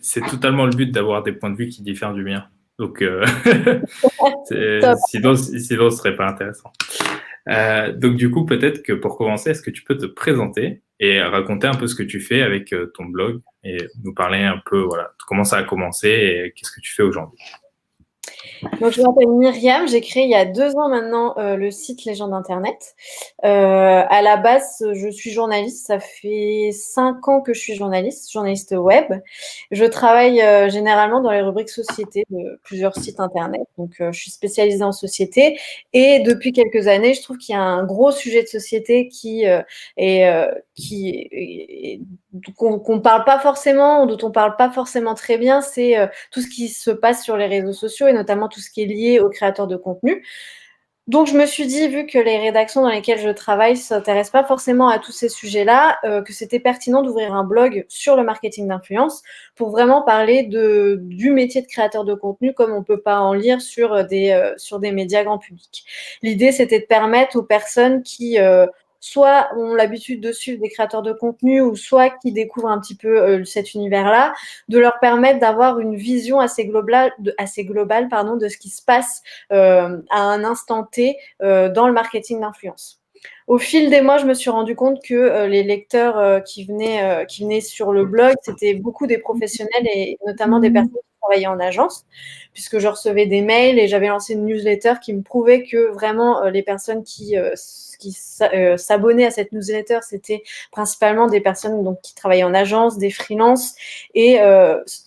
c'est totalement le but d'avoir des points de vue qui diffèrent du mien. Donc, Top. sinon, ce serait pas intéressant. Donc, du coup, peut-être que pour commencer, est-ce que tu peux te présenter et raconter un peu ce que tu fais avec ton blog et nous parler un peu, voilà, comment ça a commencé et qu'est-ce que tu fais aujourd'hui? Donc, je m'appelle Myriam, j'ai créé il y a 2 ans maintenant le site Légende Internet. À la base, je suis journaliste, ça fait 5 ans que je suis journaliste web. Je travaille généralement dans les rubriques société de plusieurs sites Internet, donc je suis spécialisée en société. Et depuis quelques années, je trouve qu'il y a un gros sujet de société qu'on parle pas forcément, dont on parle pas forcément très bien, c'est tout ce qui se passe sur les réseaux sociaux et notamment tout ce qui est lié aux créateurs de contenu. Donc, je me suis dit, vu que les rédactions dans lesquelles je travaille ne s'intéressent pas forcément à tous ces sujets-là, que c'était pertinent d'ouvrir un blog sur le marketing d'influence pour vraiment parler du métier de créateur de contenu comme on ne peut pas en lire sur des médias grand public. L'idée, c'était de permettre aux personnes qui soit ont l'habitude de suivre des créateurs de contenu ou soit qui découvrent un petit peu cet univers-là, de leur permettre d'avoir une vision assez globale de ce qui se passe à un instant T dans le marketing d'influence. Au fil des mois, je me suis rendu compte que les lecteurs qui venaient sur le blog, c'était beaucoup des professionnels et notamment des personnes qui travaillaient en agence, puisque je recevais des mails et j'avais lancé une newsletter qui me prouvait que vraiment les personnes qui s'abonnaient à cette newsletter, c'était principalement des personnes donc, qui travaillaient en agence, des freelances et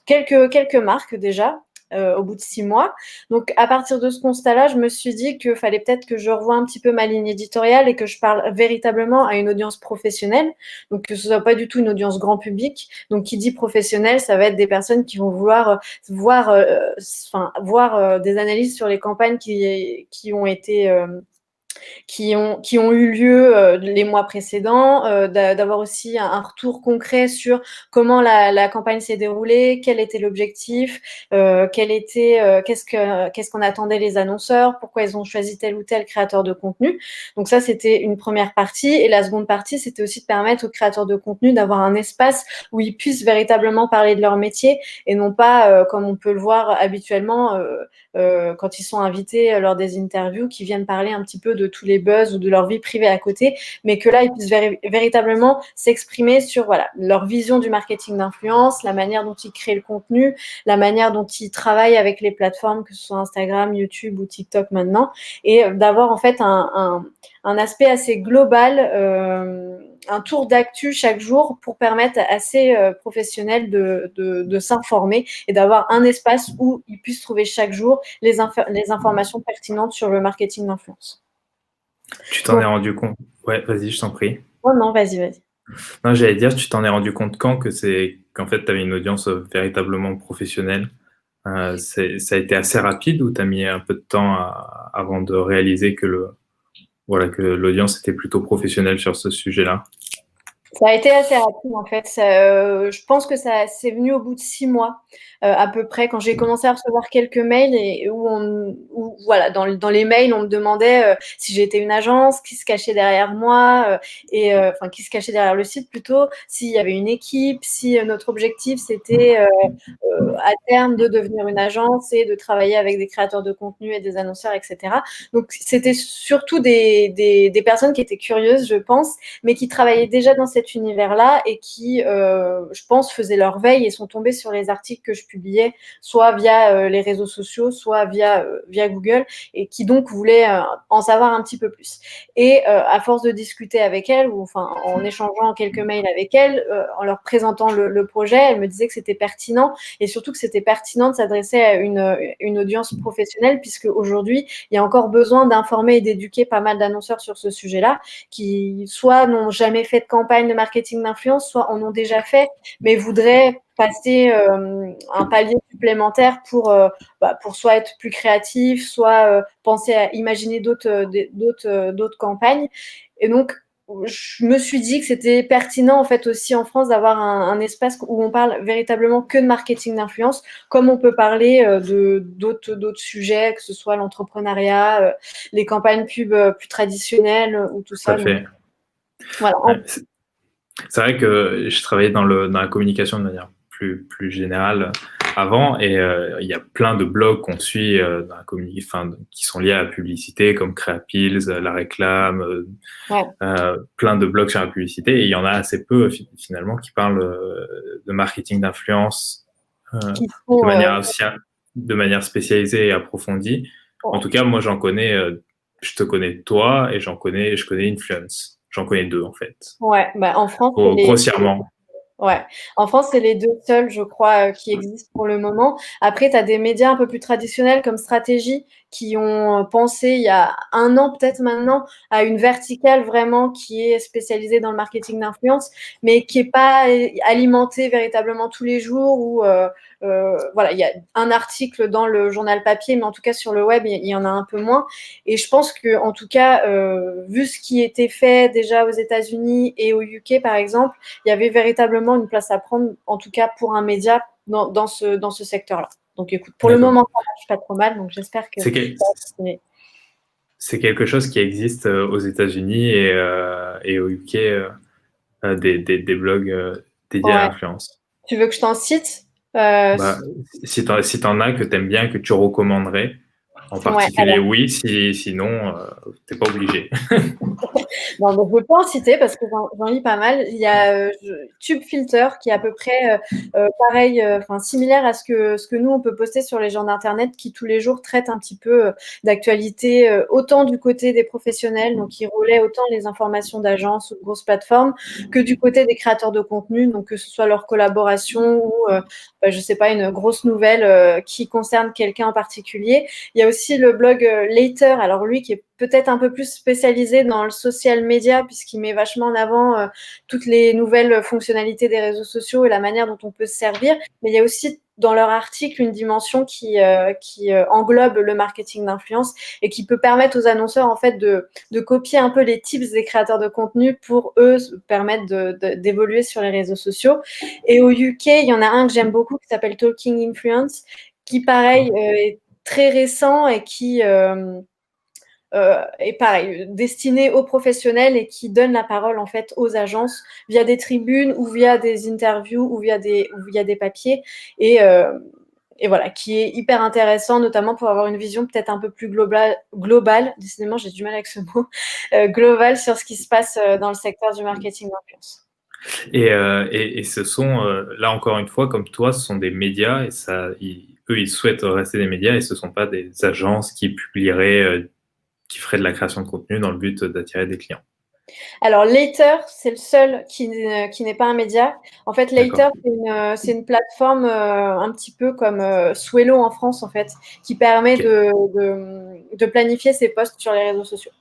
quelques marques déjà. Au bout de 6 mois. Donc, à partir de ce constat-là, je me suis dit qu'il fallait peut-être que je revoie un petit peu ma ligne éditoriale et que je parle véritablement à une audience professionnelle. Donc, que ce soit pas du tout une audience grand public. Donc, qui dit professionnel, ça va être des personnes qui vont vouloir voir des analyses sur les campagnes qui ont été qui ont eu lieu les mois précédents, d'avoir aussi un retour concret sur comment la campagne s'est déroulée, quel était l'objectif, qu'est-ce qu'on attendait les annonceurs, pourquoi ils ont choisi tel ou tel créateur de contenu. Donc ça, c'était une première partie. Et la seconde partie, c'était aussi de permettre aux créateurs de contenu d'avoir un espace où ils puissent véritablement parler de leur métier et non pas, comme on peut le voir habituellement, quand ils sont invités lors des interviews, qui viennent parler un petit peu de tous les buzz ou de leur vie privée à côté, mais que là, ils puissent véritablement s'exprimer sur voilà, leur vision du marketing d'influence, la manière dont ils créent le contenu, la manière dont ils travaillent avec les plateformes, que ce soit Instagram, YouTube ou TikTok maintenant, et d'avoir en fait un aspect assez global, un tour d'actu chaque jour pour permettre à ces professionnels de s'informer et d'avoir un espace où ils puissent trouver chaque jour les informations pertinentes sur le marketing d'influence. Tu t'en es Donc, rendu compte? Ouais, vas-y, je t'en prie. oh non, vas-y. Non, j'allais dire, tu t'en es rendu compte quand qu'en fait, tu avais une audience véritablement professionnelle? Ça a été assez rapide ou tu as mis un peu de temps avant de réaliser voilà, que l'audience était plutôt professionnelle sur ce sujet-là? Ça a été assez rapide en fait. Je pense que c'est venu au bout de 6 mois à peu près, quand j'ai commencé à recevoir quelques mails et où voilà, dans les mails, on me demandait si j'étais une agence, qui se cachait derrière moi enfin qui se cachait derrière le site plutôt, s'il y avait une équipe, si notre objectif c'était à terme de devenir une agence et de travailler avec des créateurs de contenu et des annonceurs, etc. Donc c'était surtout des personnes qui étaient curieuses, je pense, mais qui travaillaient déjà dans cet univers-là et qui, je pense, faisaient leur veille et sont tombés sur les articles que je publiais, soit via les réseaux sociaux, soit via Google, et qui donc voulaient en savoir un petit peu plus. Et à force de discuter avec elles, ou enfin en échangeant quelques mails avec elles, en leur présentant le projet, elles me disaient que c'était pertinent et surtout que c'était pertinent de s'adresser à une audience professionnelle, puisque aujourd'hui, il y a encore besoin d'informer et d'éduquer pas mal d'annonceurs sur ce sujet-là, qui soit n'ont jamais fait de campagne de marketing d'influence, soit en ont déjà fait, mais voudraient passer un palier supplémentaire pour soit être plus créatif, soit penser à imaginer d'autres campagnes. Et donc, je me suis dit que c'était pertinent en fait aussi en France d'avoir un espace où on parle véritablement que de marketing d'influence, comme on peut parler d'autres sujets, que ce soit l'entrepreneuriat, les campagnes pub plus traditionnelles ou tout Tout à ça. Donc, fait. voilà. Ouais, c'est vrai que je travaillais dans la communication de manière plus générale avant. Et il y a plein de blogs qu'on suit dans la communauté, qui sont liés à la publicité, comme Creapills, La Réclame, Ouais. plein de blogs sur la publicité. Et il y en a assez peu finalement qui parlent de marketing d'influence de manière spécialisée et approfondie. Ouais. En tout cas, moi j'en connais. Je te connais toi et je connais Influence. J'en connais deux en fait. Ouais, en France, Grossièrement. Ouais. En France, c'est les deux seuls, je crois, qui existent pour le moment. Après, tu as des médias un peu plus traditionnels comme Stratégie qui ont pensé il y a 1 an peut-être maintenant à une verticale vraiment qui est spécialisée dans le marketing d'influence, mais qui n'est pas alimentée véritablement tous les jours où voilà, il y a un article dans le journal papier, mais en tout cas sur le web, il y en a un peu moins. Et je pense que, en tout cas, vu ce qui était fait déjà aux États-Unis et au UK, par exemple, il y avait véritablement une place à prendre, en tout cas pour un média dans ce secteur-là. Donc, écoute, pour le moment, ça marche pas trop mal, donc j'espère que ça va continuer. C'est quelque chose qui existe aux États-Unis et au UK, des blogs dédiés à l'influence. Tu veux que je t'en cite si t'en as que t'aimes bien, que tu recommanderais, en particulier, oui, sinon, t'es pas obligé. Non, je peux en citer parce que j'en lis pas mal. Il y a TubeFilter qui est à peu près pareil, similaire à ce que nous, on peut poster sur les gens d'Internet qui, tous les jours, traitent un petit peu d'actualité, autant du côté des professionnels, donc qui relaient autant les informations d'agences ou de grosses plateformes, que du côté des créateurs de contenu, donc que ce soit leur collaboration ou, je sais pas, une grosse nouvelle qui concerne quelqu'un en particulier. Il y a aussi le blog Later, alors lui qui est peut-être un peu plus spécialisé dans le social media puisqu'il met vachement en avant toutes les nouvelles fonctionnalités des réseaux sociaux et la manière dont on peut se servir. Mais il y a aussi dans leur article une dimension qui englobe le marketing d'influence et qui peut permettre aux annonceurs en fait de copier un peu les tips des créateurs de contenu pour eux permettre d'évoluer sur les réseaux sociaux. Et au UK, il y en a un que j'aime beaucoup qui s'appelle Talking Influence, qui pareil est très récent et qui et pareil, destiné aux professionnels et qui donne la parole en fait aux agences via des tribunes ou via des interviews ou via des papiers et voilà, qui est hyper intéressant, notamment pour avoir une vision peut-être un peu plus globale, décidément j'ai du mal avec ce mot, globale sur ce qui se passe dans le secteur du marketing d'influence. Et ce sont, là encore une fois, comme toi, ce sont des médias et eux, ils souhaitent rester des médias et ce ne sont pas des agences qui publieraient qui ferait de la création de contenu dans le but d'attirer des clients. Alors, Later, c'est le seul qui n'est pas un média. En fait, Later, c'est une plateforme un petit peu comme Swello en France, en fait, qui permet de planifier ses posts sur les réseaux sociaux.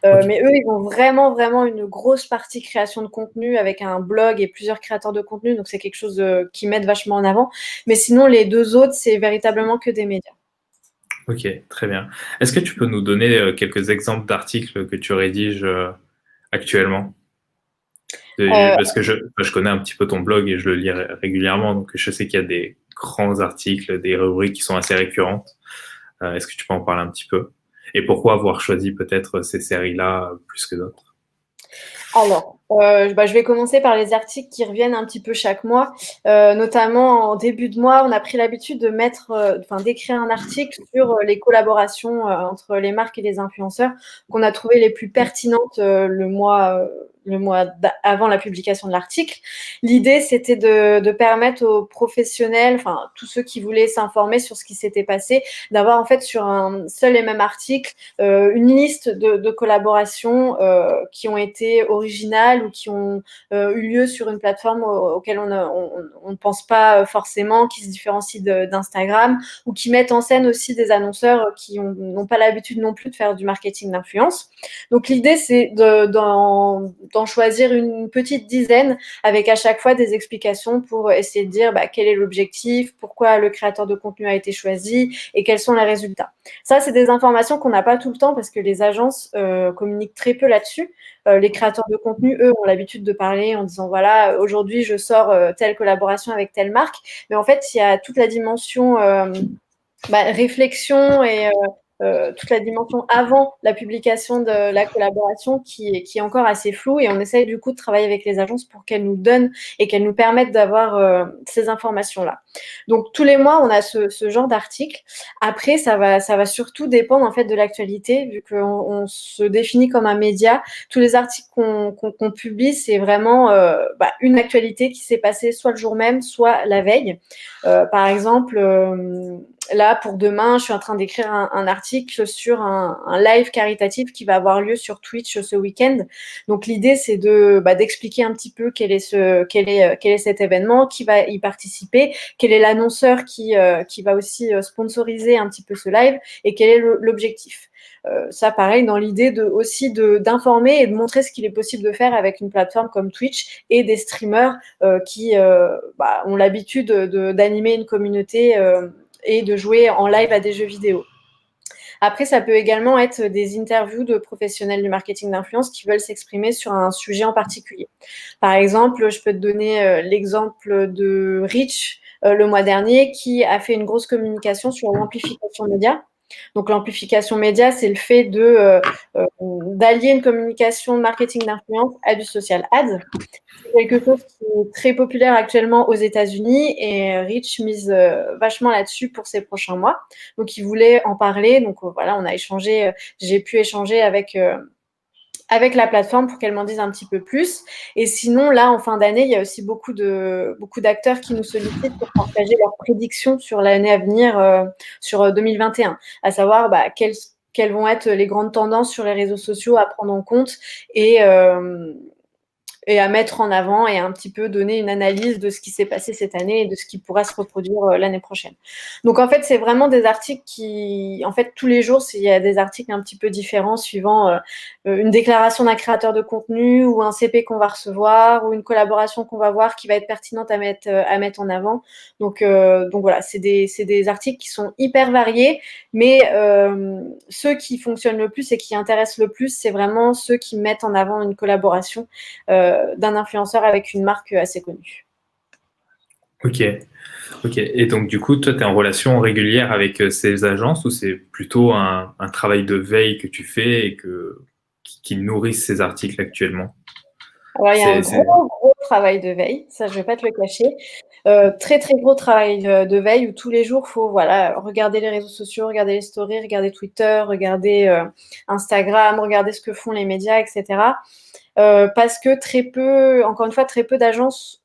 Mais eux, ils ont vraiment, vraiment une grosse partie création de contenu avec un blog et plusieurs créateurs de contenu. Donc, c'est quelque chose qui mettent vachement en avant. Mais sinon, les deux autres, c'est véritablement que des médias. Ok, très bien. Est-ce que tu peux nous donner quelques exemples d'articles que tu rédiges actuellement? Parce que je connais un petit peu ton blog et je le lis régulièrement, donc je sais qu'il y a des grands articles, des rubriques qui sont assez récurrentes. Est-ce que tu peux en parler un petit peu? Et pourquoi avoir choisi peut-être ces séries-là plus que d'autres? Alors, je vais commencer par les articles qui reviennent un petit peu chaque mois. Notamment en début de mois, on a pris l'habitude d'écrire un article sur les collaborations entre les marques et les influenceurs qu'on a trouvé les plus pertinentes le mois avant la publication de l'article. L'idée, c'était de permettre aux professionnels, enfin tous ceux qui voulaient s'informer sur ce qui s'était passé, d'avoir en fait sur un seul et même article une liste de collaborations qui ont été originales ou qui ont eu lieu sur une plateforme auquel on ne pense pas forcément, qui se différencient d'Instagram ou qui mettent en scène aussi des annonceurs qui n'ont pas l'habitude non plus de faire du marketing d'influence. Donc l'idée, c'est d'en choisir une petite dizaine avec à chaque fois des explications pour essayer de dire quel est l'objectif, pourquoi le créateur de contenu a été choisi et quels sont les résultats. Ça, c'est des informations qu'on n'a pas tout le temps parce que les agences communiquent très peu là-dessus. Les créateurs de contenu, eux, ont l'habitude de parler en disant voilà, aujourd'hui, je sors telle collaboration avec telle marque. Mais en fait, il y a toute la dimension réflexion et toute la dimension avant la publication de la collaboration qui est encore assez floue, et on essaye du coup de travailler avec les agences pour qu'elles nous donnent et qu'elles nous permettent d'avoir ces informations-là. Donc tous les mois, on a ce genre d'article. Après, ça va surtout dépendre en fait de l'actualité, vu qu'on se définit comme un média. Tous les articles qu'on publie, c'est vraiment une actualité qui s'est passée soit le jour même, soit la veille. Par exemple, là, pour demain, je suis en train d'écrire un article sur un live caritatif qui va avoir lieu sur Twitch ce week-end. Donc, l'idée, c'est d'expliquer un petit peu quel est cet événement, qui va y participer, quel est l'annonceur qui va aussi sponsoriser un petit peu ce live et quel est l'objectif. Ça, pareil, dans l'idée d'informer et de montrer ce qu'il est possible de faire avec une plateforme comme Twitch et des streamers qui ont l'habitude d'animer une communauté et de jouer en live à des jeux vidéo. Après, ça peut également être des interviews de professionnels du marketing d'influence qui veulent s'exprimer sur un sujet en particulier. Par exemple, je peux te donner l'exemple de Rich le mois dernier, qui a fait une grosse communication sur l'amplification média. Donc, l'amplification média, c'est le fait d'allier une communication de marketing d'influence à du social ads. C'est quelque chose qui est très populaire actuellement aux États-Unis, et Rich mise vachement là-dessus pour ces prochains mois. Donc, il voulait en parler. Donc, voilà, on a échangé. J'ai pu échanger avec la plateforme pour qu'elle m'en dise un petit peu plus. Et sinon, là, en fin d'année, il y a aussi beaucoup d'acteurs qui nous sollicitent pour partager leurs prédictions sur l'année à venir, sur 2021, à savoir quelles vont être les grandes tendances sur les réseaux sociaux à prendre en compte et à mettre en avant, et un petit peu donner une analyse de ce qui s'est passé cette année et de ce qui pourra se reproduire l'année prochaine. Donc, en fait, c'est vraiment des articles qui, en fait, tous les jours, il y a des articles un petit peu différents suivant une déclaration d'un créateur de contenu ou un CP qu'on va recevoir ou une collaboration qu'on va voir qui va être pertinente à mettre en avant. Donc voilà, c'est des articles qui sont hyper variés, mais ceux qui fonctionnent le plus et qui intéressent le plus, c'est vraiment ceux qui mettent en avant une collaboration d'un influenceur avec une marque assez connue. Ok. Et donc, du coup, toi, tu es en relation régulière avec ces agences, ou c'est plutôt un travail de veille que tu fais et qui nourrissent ces articles actuellement? Alors, il y a un gros travail de veille, ça, je ne vais pas te le cacher. Très, très gros travail de veille où tous les jours, il faut regarder les réseaux sociaux, regarder les stories, regarder Twitter, regarder Instagram, regarder ce que font les médias, etc. Parce que encore une fois, très peu d'agences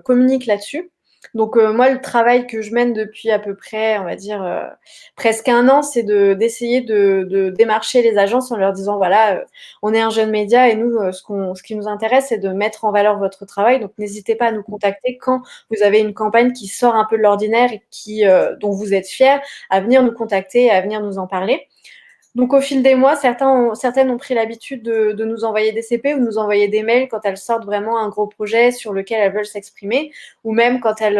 communiquent là-dessus. Donc, moi, le travail que je mène depuis à peu près, on va dire, presque un an, c'est d'essayer de démarcher les agences en leur disant, voilà, on est un jeune média et nous, ce qui nous intéresse, c'est de mettre en valeur votre travail. Donc, n'hésitez pas à nous contacter quand vous avez une campagne qui sort un peu de l'ordinaire et dont vous êtes fiers, à venir nous contacter, à venir nous en parler. Donc, au fil des mois, certaines ont pris l'habitude de nous envoyer des CP ou de nous envoyer des mails quand elles sortent vraiment un gros projet sur lequel elles veulent s'exprimer, ou même quand elles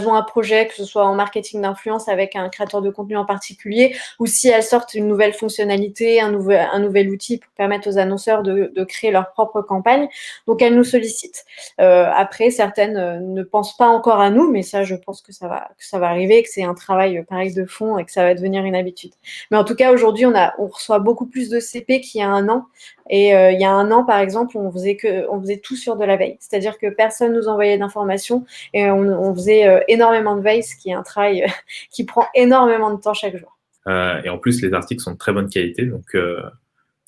ont un projet, que ce soit en marketing d'influence avec un créateur de contenu en particulier, ou si elles sortent une nouvelle fonctionnalité, un nouvel outil pour permettre aux annonceurs de créer leur propre campagne. Donc, elles nous sollicitent. Après, certaines ne pensent pas encore à nous, mais ça, je pense que ça va arriver, que c'est un travail pareil de fond et que ça va devenir une habitude. Mais en tout cas, aujourd'hui, on reçoit beaucoup plus de CP qu'il y a un an. Et il y a un an, par exemple, on faisait tout sur de la veille. C'est-à-dire que personne nous envoyait d'informations et on faisait énormément de veille, ce qui est un travail qui prend énormément de temps chaque jour. Et en plus, les articles sont de très bonne qualité, donc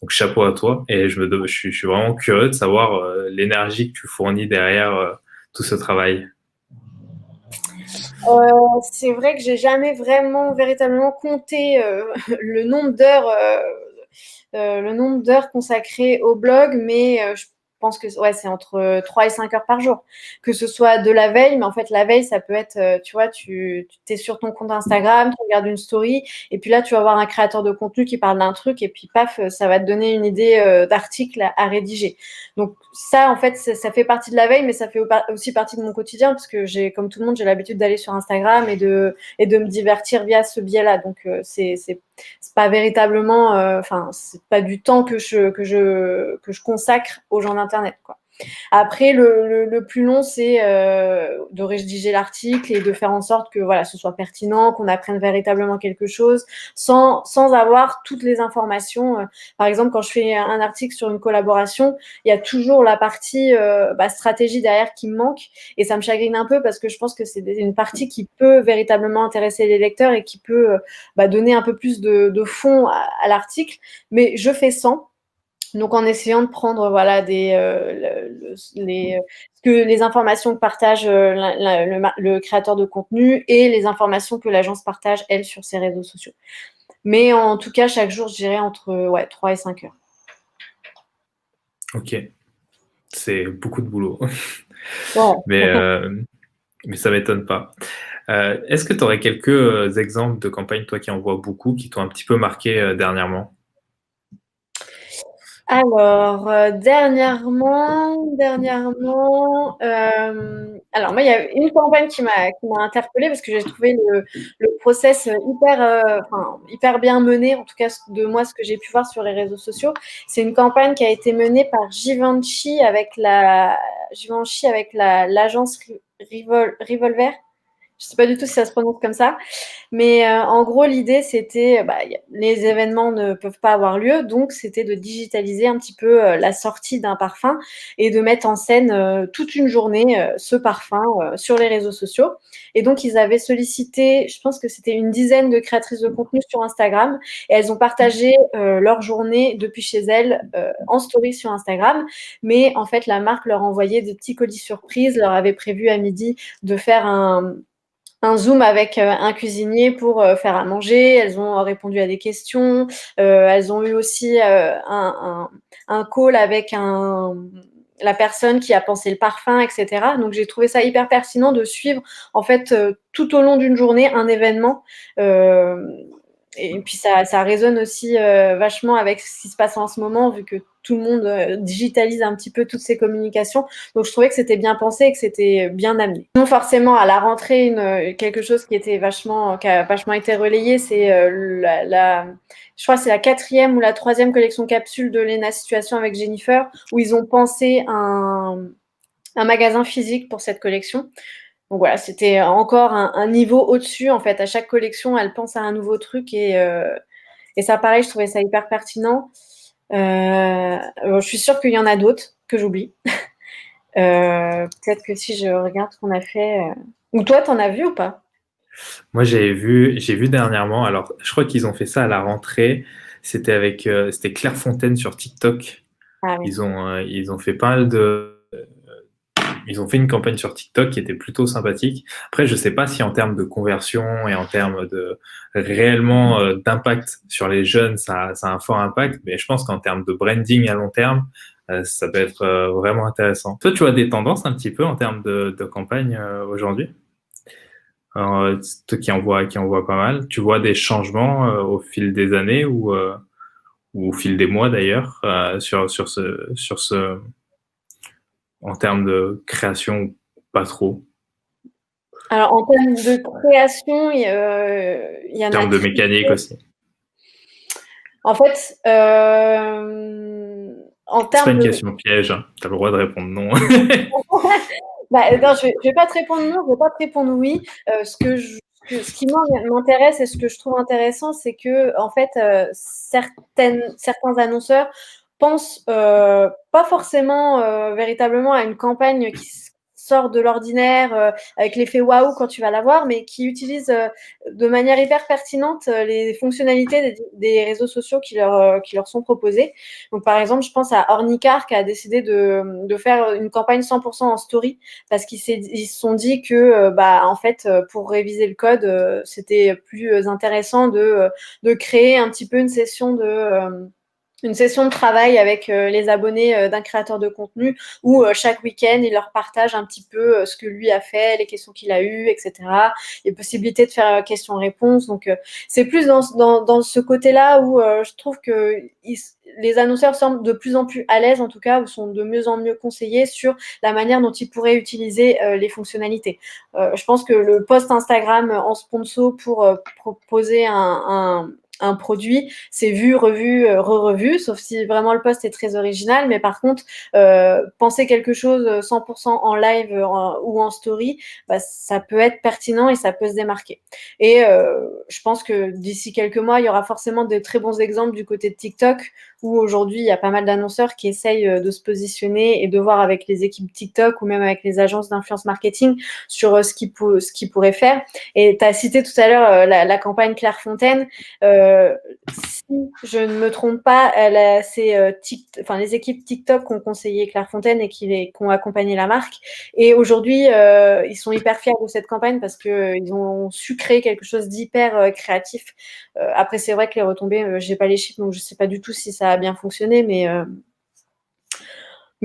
chapeau à toi. Et je suis vraiment curieux de savoir l'énergie que tu fournis derrière tout ce travail. C'est vrai que j'ai jamais véritablement compté le nombre d'heures consacrées au blog, mais je pense que c'est entre 3 et 5 heures par jour. Que ce soit de la veille, mais en fait, la veille, ça peut être, tu vois, tu es sur ton compte Instagram, tu regardes une story, et puis là, tu vas voir un créateur de contenu qui parle d'un truc, et puis paf, ça va te donner une idée d'article à rédiger. Donc ça, en fait, ça fait partie de la veille, mais ça fait aussi partie de mon quotidien, parce que comme tout le monde, j'ai l'habitude d'aller sur Instagram et de me divertir via ce biais-là. Donc c'est pas véritablement, c'est pas du temps que je consacre aux gens d'internet, quoi. Après, le plus long, c'est de rédiger l'article et de faire en sorte que voilà, ce soit pertinent, qu'on apprenne véritablement quelque chose, sans avoir toutes les informations. Par exemple, quand je fais un article sur une collaboration, il y a toujours la partie stratégie derrière qui me manque, et ça me chagrine un peu parce que je pense que c'est une partie qui peut véritablement intéresser les lecteurs et qui peut donner un peu plus de fond à l'article, mais je fais sans. Donc, en essayant de prendre voilà, les informations que partage le créateur de contenu et les informations que l'agence partage, elle, sur ses réseaux sociaux. Mais en tout cas, chaque jour, je dirais entre 3 et 5 heures. Ok, c'est beaucoup de boulot. Ouais. Mais ça m'étonne pas. Est-ce que tu aurais quelques exemples de campagnes, toi qui en vois beaucoup, qui t'ont un petit peu marqué dernièrement? Alors, dernièrement, alors moi, il y a une campagne qui m'a interpellée parce que j'ai trouvé le process hyper bien mené, en tout cas de moi, ce que j'ai pu voir sur les réseaux sociaux. C'est une campagne qui a été menée par Givenchy avec l'agence Revolver. Je sais pas du tout si ça se prononce comme ça. Mais en gros, l'idée, c'était, les événements ne peuvent pas avoir lieu, donc c'était de digitaliser un petit peu la sortie d'un parfum et de mettre en scène toute une journée ce parfum sur les réseaux sociaux. Et donc, ils avaient sollicité, je pense que c'était une dizaine de créatrices de contenu sur Instagram, et elles ont partagé leur journée depuis chez elles en story sur Instagram. Mais en fait, la marque leur envoyait des petits colis surprises, leur avait prévu à midi de faire un Zoom avec un cuisinier pour faire à manger. Elles ont répondu à des questions. Elles ont eu aussi un call avec la personne qui a pensé le parfum, etc. Donc, j'ai trouvé ça hyper pertinent de suivre, en fait, tout au long d'une journée, un événement. Et puis, ça résonne aussi vachement avec ce qui se passe en ce moment, vu que tout le monde digitalise un petit peu toutes ces communications. Donc, je trouvais que c'était bien pensé et que c'était bien amené. Non, forcément, à la rentrée, quelque chose qui a vachement été relayé, c'est je crois que c'est la 4e ou la 3e collection capsule de Lena Situation avec Jennifer, où ils ont pensé un magasin physique pour cette collection. Donc voilà, c'était encore un niveau au-dessus. En fait, à chaque collection, elle pense à un nouveau truc, et ça, pareil, je trouvais ça hyper pertinent. Je suis sûre qu'il y en a d'autres que j'oublie. Peut-être que si je regarde ce qu'on a fait. Ou toi, t'en as vu ou pas? Moi, j'ai vu dernièrement, alors je crois qu'ils ont fait ça à la rentrée, c'était Claire Fontaine sur TikTok. Ah oui. Ils ont fait pas mal ils ont fait une campagne sur TikTok qui était plutôt sympathique. Après, je sais pas si en termes de conversion et en termes de réellement d'impact sur les jeunes, ça a un fort impact, mais je pense qu'en termes de branding à long terme, ça peut être vraiment intéressant. Toi, tu vois des tendances un petit peu en termes de campagne aujourd'hui? Alors, toi qui en vois pas mal, tu vois des changements au fil des années ou au fil des mois d'ailleurs en termes de création, pas trop. Alors, en termes de création, il y En en a termes de très mécanique peu. aussi. En fait, en C'est pas termes une de question piège, hein. Tu as le droit de répondre non. non, je vais pas te répondre non, je vais pas te répondre oui. Ce qui m'intéresse et ce que je trouve intéressant, c'est que en fait, certains annonceurs pensent pas forcément véritablement à une campagne qui sort de l'ordinaire avec l'effet waouh quand tu vas la voir, mais qui utilisent de manière hyper pertinente les fonctionnalités des réseaux sociaux qui leur sont proposés. Donc, par exemple, je pense à Ornicar qui a décidé de faire une campagne 100% en story, parce qu'ils se sont dit que en fait, pour réviser le code, c'était plus intéressant de créer un petit peu une session de travail avec les abonnés d'un créateur de contenu, où chaque week-end, il leur partage un petit peu ce que lui a fait, les questions qu'il a eues, etc. Les possibilités de faire questions-réponses. Donc, c'est plus dans ce côté-là où je trouve que les annonceurs semblent de plus en plus à l'aise, en tout cas, ou sont de mieux en mieux conseillés sur la manière dont ils pourraient utiliser les fonctionnalités. Je pense que le post Instagram en sponsor pour proposer un produit, c'est vu, revu, re-revu, sauf si vraiment le post est très original. Mais par contre, penser quelque chose 100% en live ou en story, bah, ça peut être pertinent et ça peut se démarquer. Et je pense que d'ici quelques mois, il y aura forcément de très bons exemples du côté de TikTok, où aujourd'hui, il y a pas mal d'annonceurs qui essayent de se positionner et de voir avec les équipes TikTok ou même avec les agences d'influence marketing sur ce qu'ils pourraient faire. Et tu as cité tout à l'heure la campagne Clairefontaine. Si je ne me trompe pas, c'est les équipes TikTok qui ont conseillé Clairefontaine et qui ont accompagné la marque. Et aujourd'hui, ils sont hyper fiers de cette campagne parce qu'ils ont su créer quelque chose d'hyper créatif. Après, c'est vrai que les retombées, j'ai pas les chiffres, donc je sais pas du tout si ça a bien fonctionné, mais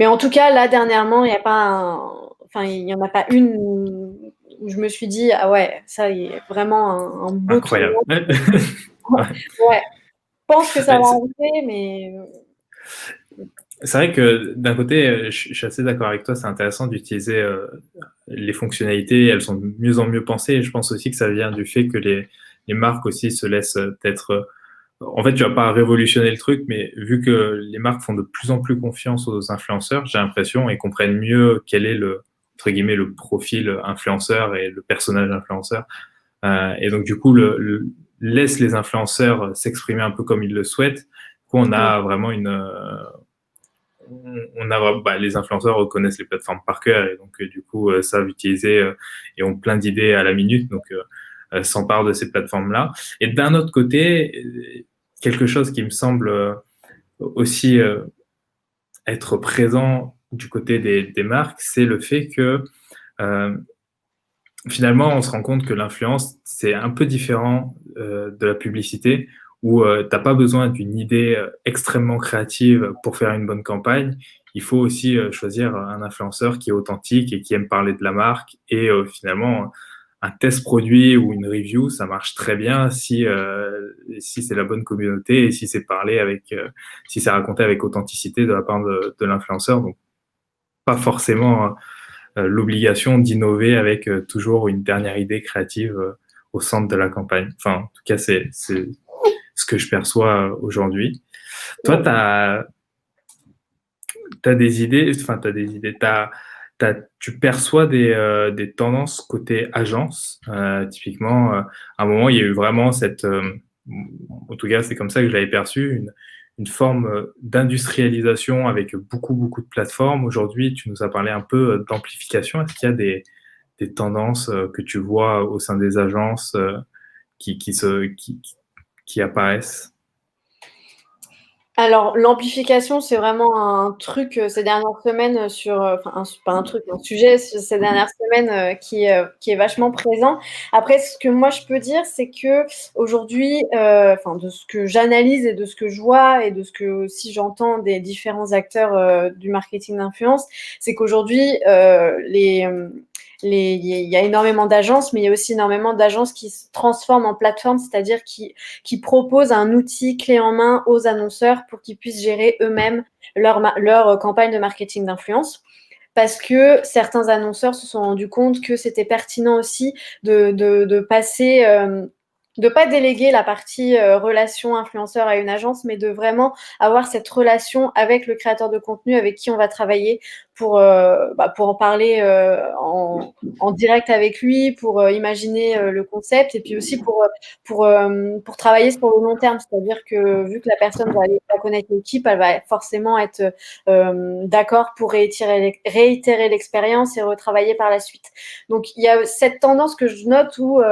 en tout cas, là, dernièrement, il y en a pas une où je me suis dit, ah ouais, ça y est, vraiment un beau Incroyable. tournant. Ouais, je pense que ça va arriver, mais c'est vrai que d'un côté, je suis assez d'accord avec toi, c'est intéressant d'utiliser les fonctionnalités, elles sont de mieux en mieux pensées, et je pense aussi que ça vient du fait que les marques aussi se laissent peut-être... En fait, tu vas pas révolutionner le truc, mais vu que les marques font de plus en plus confiance aux influenceurs, j'ai l'impression, et comprennent mieux quel est entre guillemets, le profil influenceur et le personnage influenceur. Et donc, du coup, laisse les influenceurs s'exprimer un peu comme ils le souhaitent. Du coup, on a vraiment les influenceurs reconnaissent les plateformes par cœur et donc du coup savent utiliser et ont plein d'idées à la minute, donc s'emparent de ces plateformes-là. Et d'un autre côté, quelque chose qui me semble aussi être présent du côté des marques, c'est le fait que finalement, on se rend compte que l'influence, c'est un peu différent de la publicité, où t'as pas besoin d'une idée extrêmement créative pour faire une bonne campagne. Il faut aussi choisir un influenceur qui est authentique et qui aime parler de la marque. Et finalement, un test produit ou une review, ça marche très bien si c'est la bonne communauté et si c'est si c'est raconté avec authenticité de la part de l'influenceur. Donc, pas forcément l'obligation d'innover avec toujours une dernière idée créative au centre de la campagne. Enfin, en tout cas, c'est ce que je perçois aujourd'hui. Toi, t'as des idées, enfin, tu perçois des tendances côté agence. Typiquement, à un moment, il y a eu vraiment en tout cas, c'est comme ça que je l'avais perçu, une forme d'industrialisation avec beaucoup, beaucoup de plateformes. Aujourd'hui, tu nous as parlé un peu d'amplification. Est-ce qu'il y a des tendances que tu vois au sein des agences qui, qui, se, qui apparaissent? Alors, l'amplification, c'est vraiment un truc ces dernières semaines pas un truc, un sujet ces dernières semaines qui est vachement présent. Après, ce que moi je peux dire, c'est que aujourd'hui, de ce que j'analyse et de ce que je vois et de ce que aussi j'entends des différents acteurs du marketing d'influence, c'est qu'aujourd'hui, il y a énormément d'agences, mais il y a aussi énormément d'agences qui se transforment en plateforme, c'est-à-dire qui proposent un outil clé en main aux annonceurs pour qu'ils puissent gérer eux-mêmes leur campagne de marketing d'influence. Parce que certains annonceurs se sont rendus compte que c'était pertinent aussi de passer, de pas déléguer la partie relation influenceur à une agence, mais de vraiment avoir cette relation avec le créateur de contenu avec qui on va travailler pour en parler en direct avec lui, pour imaginer le concept et puis aussi pour travailler sur le long terme. C'est-à-dire que vu que la personne va connaître l'équipe, elle va forcément être d'accord pour réitérer l'expérience et retravailler par la suite. Donc, il y a cette tendance que je note où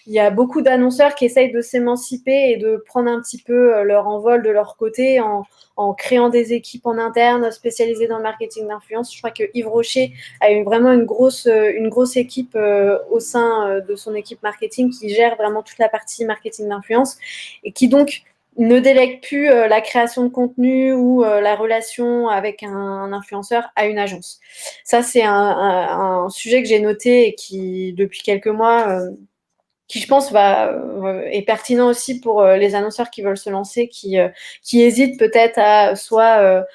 il y a beaucoup d'annonceurs qui essayent de s'émanciper et de prendre un petit peu leur envol de leur côté en créant des équipes en interne spécialisées dans le marketing d'influence. Je crois que Yves Rocher a vraiment une grosse équipe au sein de son équipe marketing qui gère vraiment toute la partie marketing d'influence et qui donc ne délègue plus la création de contenu ou la relation avec un influenceur à une agence. Ça, c'est un sujet que j'ai noté et qui, depuis quelques mois, qui je pense est pertinent aussi pour les annonceurs qui veulent se lancer, qui hésitent peut-être à soit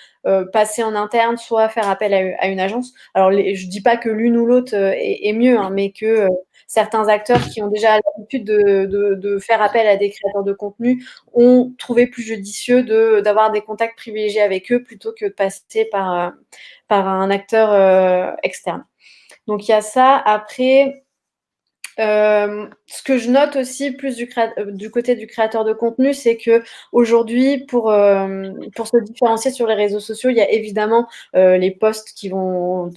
passer en interne, soit faire appel à une agence. Alors, je dis pas que l'une ou l'autre est mieux, hein, mais que certains acteurs qui ont déjà l'habitude de faire appel à des créateurs de contenu ont trouvé plus judicieux d'avoir des contacts privilégiés avec eux plutôt que de passer par un acteur externe. Donc, il y a ça. Après, ce que je note aussi plus du côté du créateur de contenu, c'est que aujourd'hui, pour se différencier sur les réseaux sociaux, il y a évidemment les posts qui ont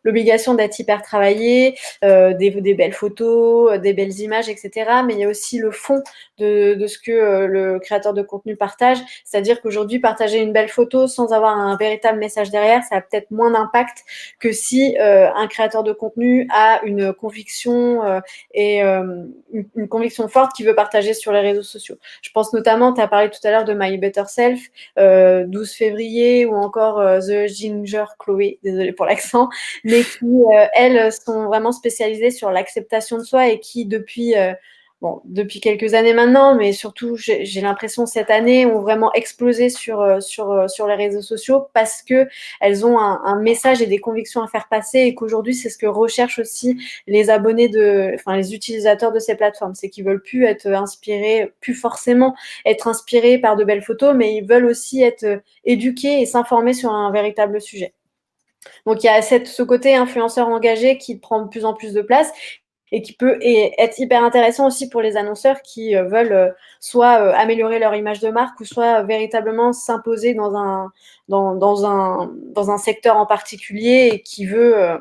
l'obligation d'être hyper travaillés, des belles photos, des belles images, etc. Mais il y a aussi le fond de ce que le créateur de contenu partage. C'est-à-dire qu'aujourd'hui, partager une belle photo sans avoir un véritable message derrière, ça a peut-être moins d'impact que si un créateur de contenu a une conviction et une conviction forte qu'il veut partager sur les réseaux sociaux. Je pense notamment, tu as parlé tout à l'heure de My Better Self, 12 février ou encore The Ginger Chloé, désolée pour l'accent, mais qui, elles, sont vraiment spécialisées sur l'acceptation de soi et qui, depuis quelques années maintenant, mais surtout, j'ai l'impression cette année, ont vraiment explosé sur les réseaux sociaux parce qu'elles ont un message et des convictions à faire passer et qu'aujourd'hui, c'est ce que recherchent aussi les abonnés les utilisateurs de ces plateformes. C'est qu'ils veulent plus forcément être inspirés par de belles photos, mais ils veulent aussi être éduqués et s'informer sur un véritable sujet. Donc, il y a ce côté influenceur engagé qui prend de plus en plus de place et qui peut être hyper intéressant aussi pour les annonceurs qui veulent soit améliorer leur image de marque ou soit véritablement s'imposer dans un secteur en particulier et qui veut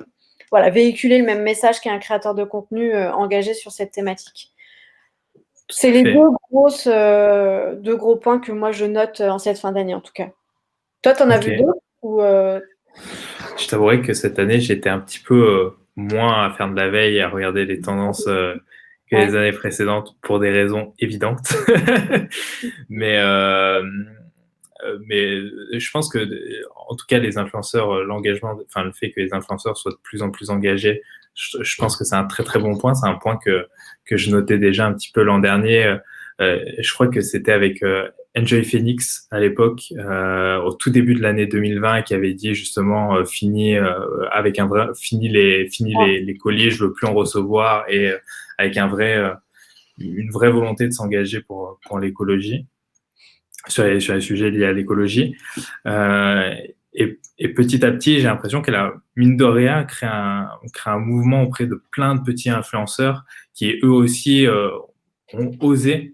véhiculer le même message qu'un créateur de contenu engagé sur cette thématique. C'est les deux gros points que moi je note en cette fin d'année en tout cas. Toi, t'en as vu d'autres ou Je t'avouerai que cette année, j'étais un petit peu moins à faire de la veille et à regarder les tendances que les années précédentes pour des raisons évidentes. mais je pense que, en tout cas, les influenceurs, le fait que les influenceurs soient de plus en plus engagés, je pense que c'est un très très bon point. C'est un point que je notais déjà un petit peu l'an dernier. Je crois que c'était avec Enjoy Phoenix à l'époque, au tout début de l'année 2020, qui avait dit justement fini les colis, je veux plus en recevoir, et avec une vraie volonté de s'engager pour l'écologie, sur les sujets liés à l'écologie. Et petit à petit, j'ai l'impression qu'elle a, mine de rien, créé un mouvement auprès de plein de petits influenceurs qui, eux aussi, ont osé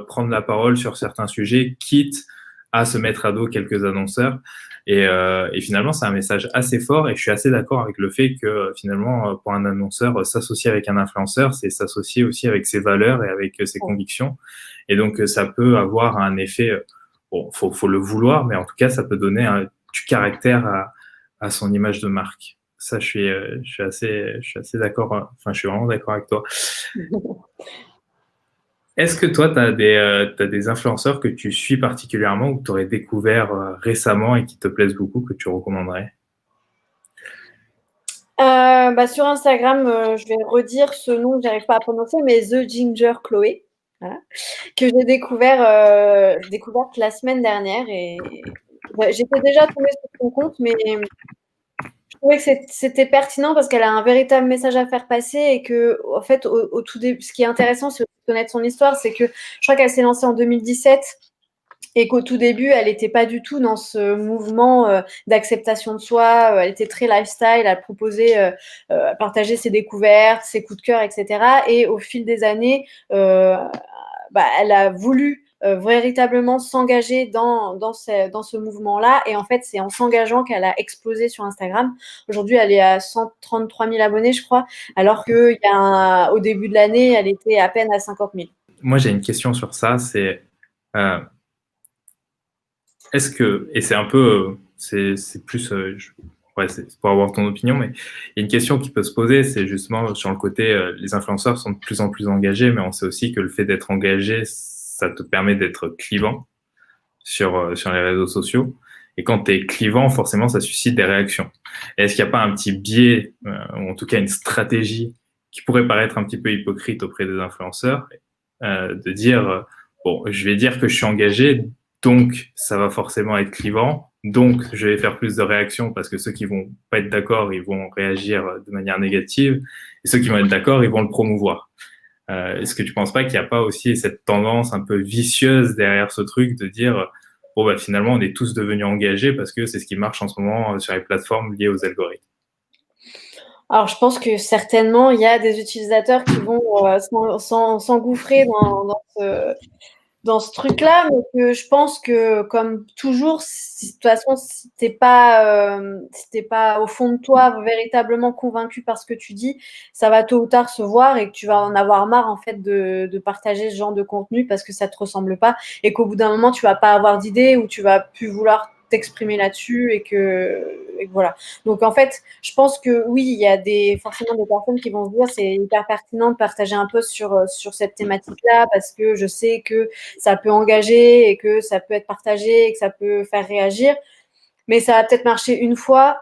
prendre la parole sur certains sujets, quitte à se mettre à dos quelques annonceurs. Et finalement, c'est un message assez fort, et je suis assez d'accord avec le fait que finalement, pour un annonceur, s'associer avec un influenceur, c'est s'associer aussi avec ses valeurs et avec ses convictions. Et donc, ça peut avoir un effet, faut le vouloir, mais en tout cas, ça peut donner du caractère à son image de marque. Ça, je suis assez d'accord. Enfin, je suis vraiment d'accord avec toi. Est-ce que toi, tu as des influenceurs que tu suis particulièrement ou que tu aurais découvert récemment et qui te plaisent beaucoup, que tu recommanderais? Sur Instagram, je vais redire ce nom que j'arrive pas à prononcer, mais The Ginger Chloé, voilà, que j'ai découverte la semaine dernière et j'étais déjà tombée sur son compte, mais je trouvais que c'était pertinent parce qu'elle a un véritable message à faire passer et que, en fait, au tout début, ce qui est intéressant, c'est de connaître son histoire, c'est que je crois qu'elle s'est lancée en 2017 et qu'au tout début, elle n'était pas du tout dans ce mouvement d'acceptation de soi. Elle était très lifestyle, elle proposait, partager ses découvertes, ses coups de cœur, etc. Et au fil des années, elle a voulu véritablement s'engager dans ce mouvement-là. Et en fait, c'est en s'engageant qu'elle a explosé sur Instagram. Aujourd'hui, elle est à 133 000 abonnés, je crois, alors qu'au début de l'année, elle était à peine à 50 000. Moi, j'ai une question sur ça. C'est est-ce que, et c'est un peu, c'est plus, c'est pour avoir ton opinion, mais il y a une question qui peut se poser, c'est justement sur le côté, les influenceurs sont de plus en plus engagés, mais on sait aussi que le fait d'être engagé, ça te permet d'être clivant sur les réseaux sociaux. Et quand tu es clivant, forcément, ça suscite des réactions. Et est-ce qu'il n'y a pas un petit biais, ou en tout cas une stratégie qui pourrait paraître un petit peu hypocrite auprès des influenceurs, de dire, bon, je vais dire que je suis engagé, donc ça va forcément être clivant, donc je vais faire plus de réactions parce que ceux qui vont pas être d'accord, ils vont réagir de manière négative, et ceux qui vont être d'accord, ils vont le promouvoir. Est-ce que tu penses pas qu'il n'y a pas aussi cette tendance un peu vicieuse derrière ce truc de dire bon bah finalement on est tous devenus engagés parce que c'est ce qui marche en ce moment sur les plateformes liées aux algorithmes? Alors, je pense que certainement, il y a des utilisateurs qui vont s'engouffrer dans ce truc-là, mais que je pense que, comme toujours, de toute façon, si t'es pas au fond de toi véritablement convaincu par ce que tu dis, ça va tôt ou tard se voir et que tu vas en avoir marre en fait de partager ce genre de contenu parce que ça te ressemble pas et qu'au bout d'un moment, tu vas pas avoir d'idée ou tu vas plus vouloir t'exprimer là-dessus et que voilà. Donc en fait, je pense que oui, il y a forcément des personnes qui vont se dire c'est hyper pertinent de partager un post sur cette thématique-là parce que je sais que ça peut engager et que ça peut être partagé et que ça peut faire réagir. Mais ça va peut-être marcher une fois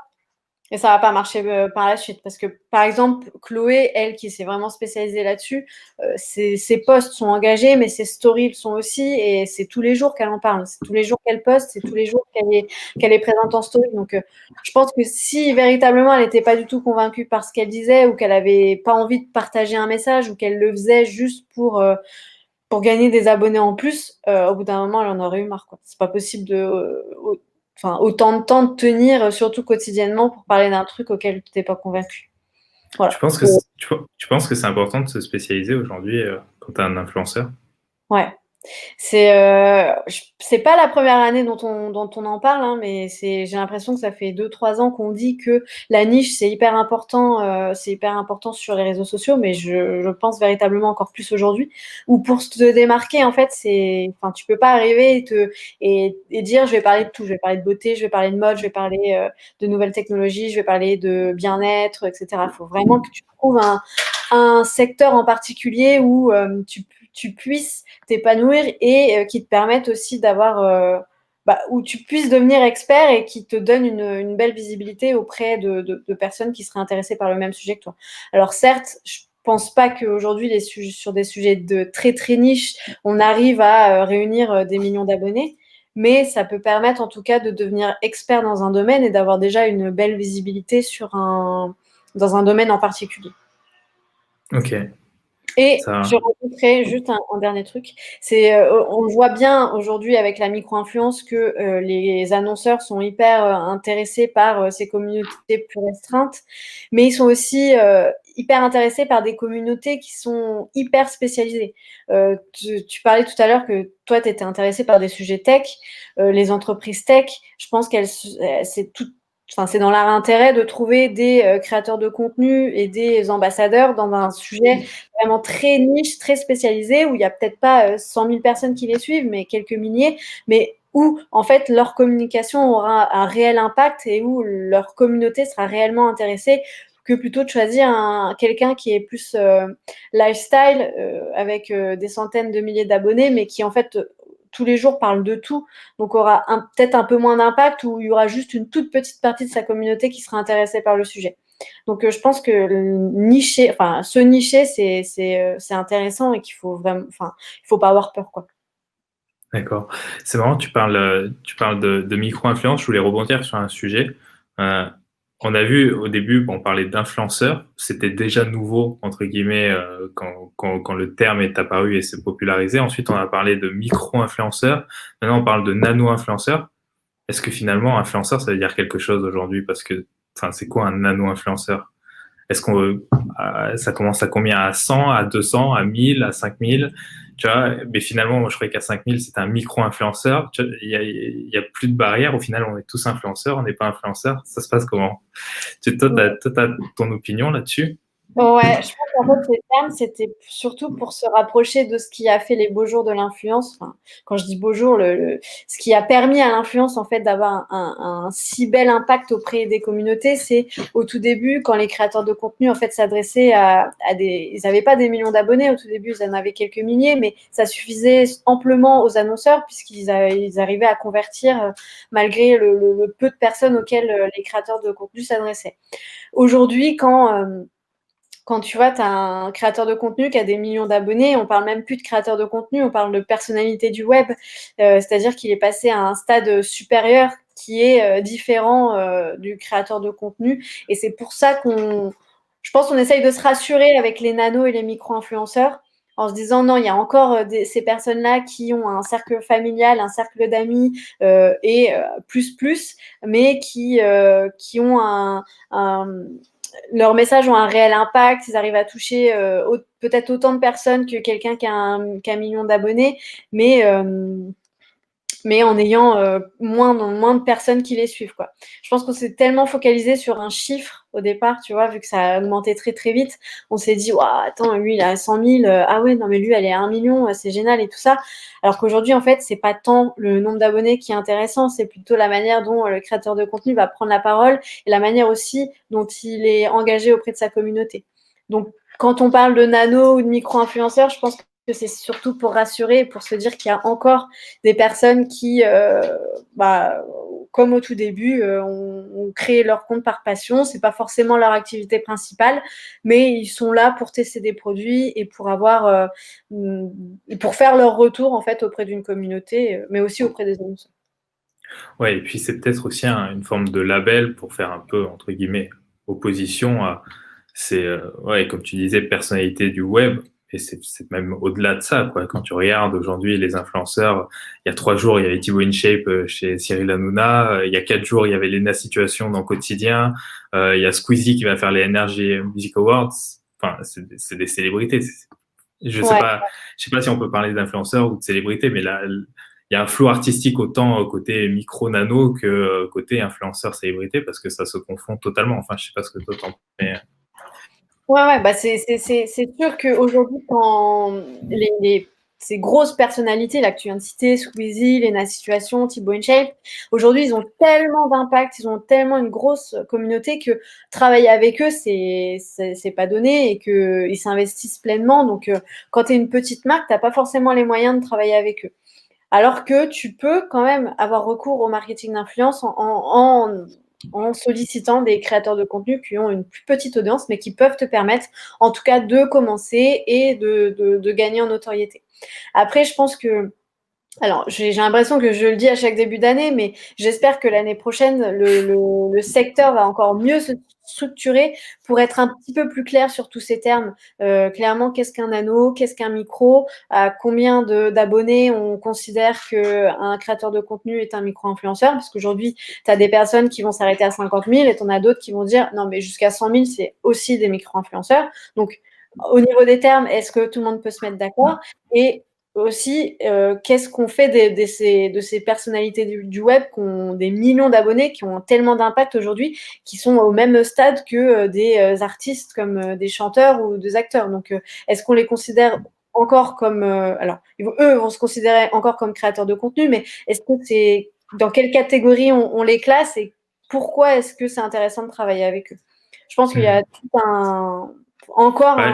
et ça va pas marcher par la suite. Parce que, par exemple, Chloé, elle qui s'est vraiment spécialisée là-dessus, ses posts sont engagés, mais ses stories le sont aussi. Et c'est tous les jours qu'elle en parle. C'est tous les jours qu'elle poste, c'est tous les jours qu'elle est présente en story. Donc, je pense que si véritablement elle n'était pas du tout convaincue par ce qu'elle disait ou qu'elle avait pas envie de partager un message ou qu'elle le faisait juste pour gagner des abonnés en plus, au bout d'un moment, elle en aurait eu marre, quoi. C'est pas possible autant de temps de tenir, surtout quotidiennement, pour parler d'un truc auquel tu n'es pas convaincu. Tu Voilà. penses que tu penses que c'est important de se spécialiser aujourd'hui quand tu es un influenceur? Ouais. C'est pas la première année dont on en parle, hein, mais j'ai l'impression que ça fait 2-3 ans qu'on dit que la niche, c'est hyper important sur les réseaux sociaux, mais je pense véritablement encore plus aujourd'hui. Ou pour te démarquer, en fait, enfin, tu peux pas arriver et dire, je vais parler de tout. Je vais parler de beauté, je vais parler de mode, je vais parler de nouvelles technologies, je vais parler de bien-être, etc. Il faut vraiment que tu trouves un secteur en particulier où tu puisses t'épanouir et qui te permettent aussi où tu puisses devenir expert et qui te donne une belle visibilité auprès de personnes qui seraient intéressées par le même sujet que toi. Alors certes, je pense pas qu'aujourd'hui, sur des sujets de très très niche, on arrive à réunir des millions d'abonnés, mais ça peut permettre en tout cas de devenir expert dans un domaine et d'avoir déjà une belle visibilité dans un domaine en particulier. Ok, Et ça. je rajouterais juste un dernier truc. On le voit bien aujourd'hui avec la micro-influence que les annonceurs sont hyper intéressés par ces communautés plus restreintes, mais ils sont aussi hyper intéressés par des communautés qui sont hyper spécialisées. Tu parlais tout à l'heure que toi, tu étais intéressé par des sujets tech. Les entreprises tech, je pense c'est dans leur intérêt de trouver des créateurs de contenu et des ambassadeurs dans un sujet vraiment très niche, très spécialisé, où il n'y a peut-être pas 100 000 personnes qui les suivent, mais quelques milliers, mais où en fait leur communication aura un réel impact et où leur communauté sera réellement intéressée, que plutôt de choisir quelqu'un qui est plus lifestyle, avec des centaines de milliers d'abonnés, mais qui en fait tous les jours parle de tout, donc aura peut-être un peu moins d'impact, ou il y aura juste une toute petite partie de sa communauté qui sera intéressée par le sujet. Donc je pense que se nicher, c'est intéressant et qu'il faut vraiment, enfin, il faut pas avoir peur, quoi. D'accord. C'est marrant, tu parles de micro-influence. Je voulais rebondir sur un sujet. Euh, on a vu au début, bon, on parlait d'influenceurs. C'était déjà nouveau, entre guillemets, quand le terme est apparu et s'est popularisé. Ensuite, on a parlé de micro-influenceurs. Maintenant, on parle de nano-influenceurs. Est-ce que finalement, influenceur, ça veut dire quelque chose aujourd'hui? Parce que, enfin, c'est quoi un nano-influenceur? Est-ce qu'on ça commence à combien? À 100, à 200, à 1000, à 5000? Tu vois, mais finalement, moi, je croyais qu'à 5000, c'était un micro-influenceur. Tu vois, il y a plus de barrières. Au final, on est tous influenceurs, on n'est pas influenceurs. Ça se passe comment? Toi, t'as ton opinion là-dessus? Ouais, je pense qu'en fait, ces termes, c'était surtout pour se rapprocher de ce qui a fait les beaux jours de l'influence. Enfin, quand je dis beaux jours, ce qui a permis à l'influence, en fait, d'avoir un si bel impact auprès des communautés, c'est au tout début, quand les créateurs de contenu, en fait, s'adressaient ils n'avaient pas des millions d'abonnés. Au tout début, ils en avaient quelques milliers, mais ça suffisait amplement aux annonceurs ils arrivaient à convertir malgré le peu de personnes auxquelles les créateurs de contenu s'adressaient. Aujourd'hui, quand tu vois, tu as un créateur de contenu qui a des millions d'abonnés, on parle même plus de créateur de contenu, on parle de personnalité du web, c'est-à-dire qu'il est passé à un stade supérieur qui est différent du créateur de contenu. Et c'est pour ça je pense qu'on essaye de se rassurer avec les nanos et les micro-influenceurs en se disant non, il y a encore ces personnes-là qui ont un cercle familial, un cercle d'amis et plus, mais qui ont leurs messages ont un réel impact, ils arrivent à toucher peut-être autant de personnes que quelqu'un qui a un million d'abonnés, mais en ayant moins de personnes qui les suivent, quoi. Je pense qu'on s'est tellement focalisé sur un chiffre au départ, tu vois, vu que ça a augmenté très très vite, on s'est dit, attends, lui il a 100 000, ah ouais, non mais lui elle est à 1 million, c'est génial et tout ça. Alors qu'aujourd'hui, en fait, c'est pas tant le nombre d'abonnés qui est intéressant, c'est plutôt la manière dont le créateur de contenu va prendre la parole et la manière aussi dont il est engagé auprès de sa communauté. Donc, quand on parle de nano ou de micro-influenceurs, je pense que c'est surtout pour rassurer, pour se dire qu'il y a encore des personnes qui, comme au tout début, ont créé leur compte par passion. C'est pas forcément leur activité principale, mais ils sont là pour tester des produits et pour pour faire leur retour en fait auprès d'une communauté, mais aussi auprès des annonceurs. Ouais, et puis c'est peut-être aussi une forme de label pour faire un peu, entre guillemets, opposition à ces, ouais, comme tu disais, personnalités du web. Et c'est même au-delà de ça, quoi. Quand tu regardes aujourd'hui les influenceurs, il y a 3 jours, il y avait Thibaut InShape chez Cyril Hanouna. Il y a 4 jours, il y avait Léna Situation dans Quotidien. Il y a Squeezie qui va faire les Energy Music Awards. Enfin, c'est des célébrités. Je sais Ouais. pas, je sais pas si on peut parler d'influenceurs ou de célébrités, mais là, il y a un flou artistique autant côté micro-nano que côté influenceur-célébrité parce que ça se confond totalement. Enfin, je sais pas ce que toi t'en penses. Mais... Ouais, bah c'est sûr qu'aujourd'hui, quand ces grosses personnalités là que tu viens de citer, Squeezie, Léna Situation, Thibaut InShape, aujourd'hui, ils ont tellement d'impact, ils ont tellement une grosse communauté que travailler avec eux, c'est pas donné et qu'ils s'investissent pleinement. Donc, quand tu es une petite marque, tu n'as pas forcément les moyens de travailler avec eux. Alors que tu peux quand même avoir recours au marketing d'influence en sollicitant des créateurs de contenu qui ont une plus petite audience, mais qui peuvent te permettre, en tout cas, de commencer et de gagner en notoriété. Après, je pense que alors, j'ai l'impression que je le dis à chaque début d'année, mais j'espère que l'année prochaine, le secteur va encore mieux se structurer pour être un petit peu plus clair sur tous ces termes. Clairement, qu'est-ce qu'un nano, qu'est-ce qu'un micro, à combien d'abonnés on considère qu'un créateur de contenu est un micro-influenceur, parce qu'aujourd'hui, tu as des personnes qui vont s'arrêter à 50 000 et tu en as d'autres qui vont dire non, mais jusqu'à 100 000, c'est aussi des micro-influenceurs. Donc, au niveau des termes, est-ce que tout le monde peut se mettre d'accord? Et aussi, qu'est-ce qu'on fait de ces personnalités du web qui ont des millions d'abonnés, qui ont tellement d'impact aujourd'hui, qui sont au même stade que des artistes comme des chanteurs ou des acteurs. Donc, est-ce qu'on les considère encore comme... alors, eux vont se considérer encore comme créateurs de contenu, mais est-ce que c'est dans quelle catégorie on les classe et pourquoi est-ce que c'est intéressant de travailler avec eux? Je pense qu'il y a encore Ouais.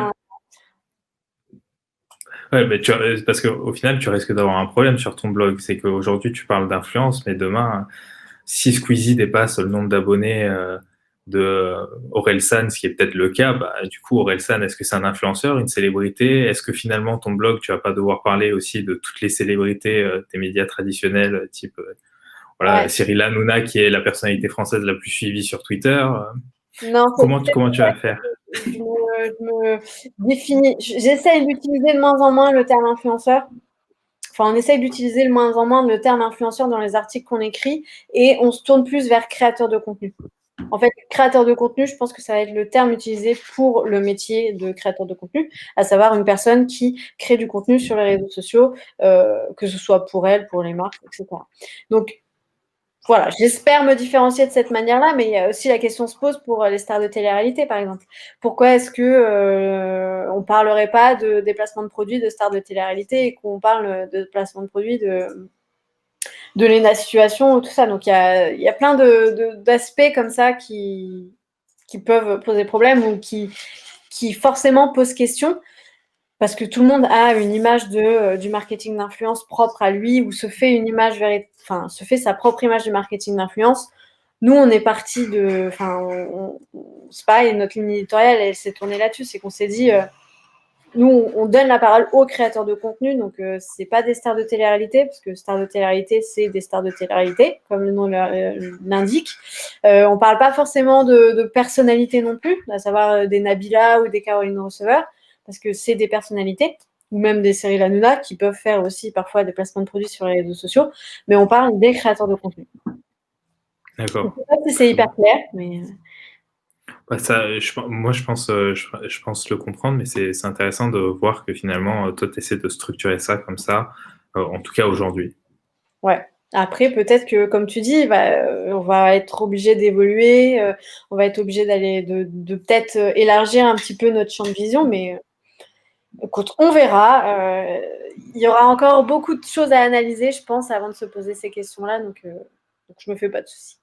Ouais, mais parce qu'au final, tu risques d'avoir un problème sur ton blog. C'est qu'aujourd'hui, tu parles d'influence, mais demain, si Squeezie dépasse le nombre d'abonnés de Orelsan, ce qui est peut-être le cas, bah, du coup, Orelsan, est-ce que c'est un influenceur, une célébrité? Est-ce que finalement, ton blog, tu vas pas devoir parler aussi de toutes les célébrités des médias traditionnels, type voilà, Ouais. Cyril Hanouna, qui est la personnalité française la plus suivie sur Twitter? Non, Comment tu vas faire? je me définis. J'essaye d'utiliser de moins en moins le terme influenceur. Enfin, on essaye d'utiliser de moins en moins le terme influenceur dans les articles qu'on écrit et on se tourne plus vers créateur de contenu. En fait, créateur de contenu, je pense que ça va être le terme utilisé pour le métier de créateur de contenu, à savoir une personne qui crée du contenu sur les réseaux sociaux, que ce soit pour elle, pour les marques, etc. Donc, voilà, j'espère me différencier de cette manière-là, mais il y a aussi la question se pose pour les stars de télé-réalité, par exemple. Pourquoi est-ce que on parlerait pas de déplacement de produits de stars de télé-réalité et qu'on parle de placement de produits de Léna Situation, tout ça. Donc il y a plein d'aspects comme ça qui peuvent poser problème ou qui forcément posent question. Parce que tout le monde a une image du marketing d'influence propre à lui ou se fait une image se fait sa propre image du marketing d'influence. nous, on est parti de, enfin, c'est pareil, notre ligne éditoriale, elle s'est tournée là-dessus, c'est qu'on s'est dit, nous, on donne la parole aux créateurs de contenu, donc c'est pas des stars de télé-réalité, parce que stars de télé-réalité, c'est des stars de télé-réalité, comme le nom l'indique. On parle pas forcément de personnalités non plus, à savoir des Nabila ou des Caroline Receveur, parce que c'est des personnalités, ou même des Cyril Hanouna, qui peuvent faire aussi parfois des placements de produits sur les réseaux sociaux, mais on parle des créateurs de contenu. D'accord. Je sais pas si c'est hyper clair, mais... Bah, ça, moi, je pense le comprendre, mais c'est intéressant de voir que finalement, toi, tu essaies de structurer ça comme ça, en tout cas aujourd'hui. Ouais. Après, peut-être que, comme tu dis, on va être obligé d'évoluer, on va être obligé d'aller, de peut-être élargir un petit peu notre champ de vision, mais écoute, on verra. Il y aura encore beaucoup de choses à analyser, je pense, avant de se poser ces questions-là, donc je me fais pas de soucis.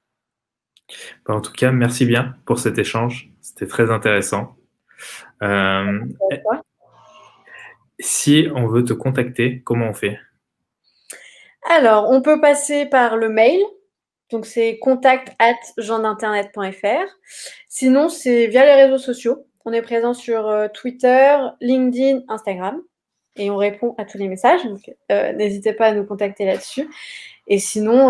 Bah, en tout cas, merci bien pour cet échange. C'était très intéressant. Euh, D'accord. Si on veut te contacter, comment on fait? Alors, on peut passer par le mail, donc c'est contact@gentinternet.fr. Sinon, c'est via les réseaux sociaux. On est présent sur Twitter, LinkedIn, Instagram, et on répond à tous les messages. Donc, n'hésitez pas à nous contacter là-dessus. Et sinon,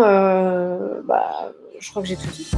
je crois que j'ai tout dit.